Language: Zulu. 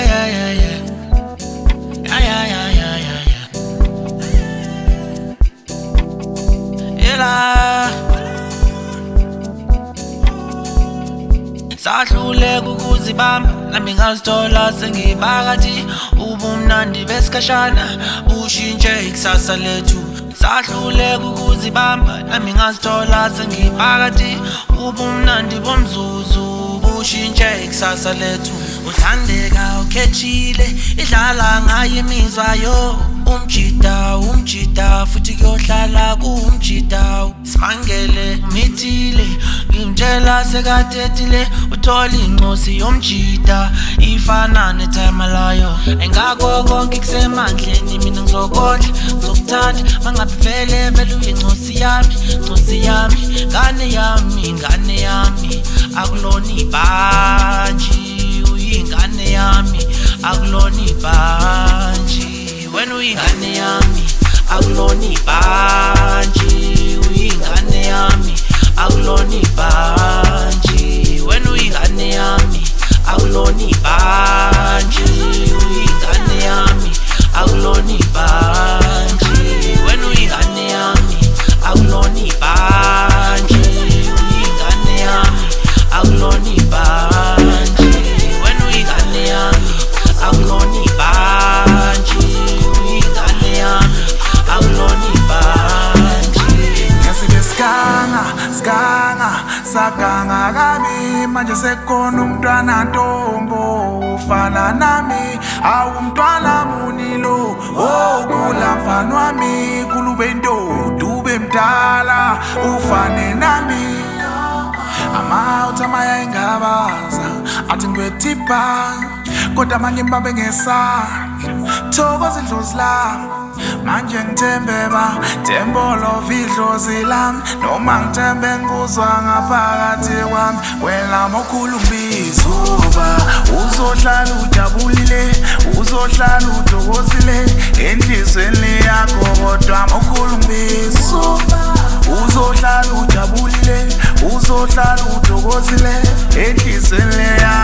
yeah, yeah, yeah. Yeah, yeah, yeah, yeah, yeah, yeah. Ela sahluleka ukuzibamba nami ngazithola sengibakathi ubumnandi besikhashana ushintshe ikusasa lethu. Sahluleka ukuzibamba nami ngazithola sengibakathi ubumnandi bomzuzu bushintshe ikusasa lethu. Uthandeka ukhethile idlala ngayo imizwa yo umjida umjida futhi kuyohlala kumjida simangele umithile ngimtshela sekadedile uthola incosi yomjida ifana netime layo engakho konke kusemandleni mina ngizokodla ngizokuthanda mangabe vele uyincosi yami ngane yami akulona ibhanji uyingane yami akulona ibhanji wena uyingane yami akulona ibhanji uyingane yami akulona ibhanji wena uyingane yami akulona ibhanji uyingane yami akulona ibhanji wena uyingane yami akulona ibhanji uyingane yami akulona ibhanji wena uyingane yami akulona ibhanji uyingane yami akulona ibhanji. Ngesike saganga kabi manje sekhona umntwana ntombo ufana nami awumntwana munilo okula mfana wami kulube ndodo ube mdala ufane nami amauta maya ingabaza athi ngwethipa kodwa manje mbambe ngesandla thokoza idlozi lami manje ngithembeba tembolo vidlozi lami noma ngithembe ngibuzwa ngaphakathi kwami wena mokhulu mbizuba uzohlala ujabulile uzohlala uthokozile enhlizweni yakho kodwa mokhulu mbizuba uzohlala ujabulile uzohlala uthokozile enhlizweni yakho.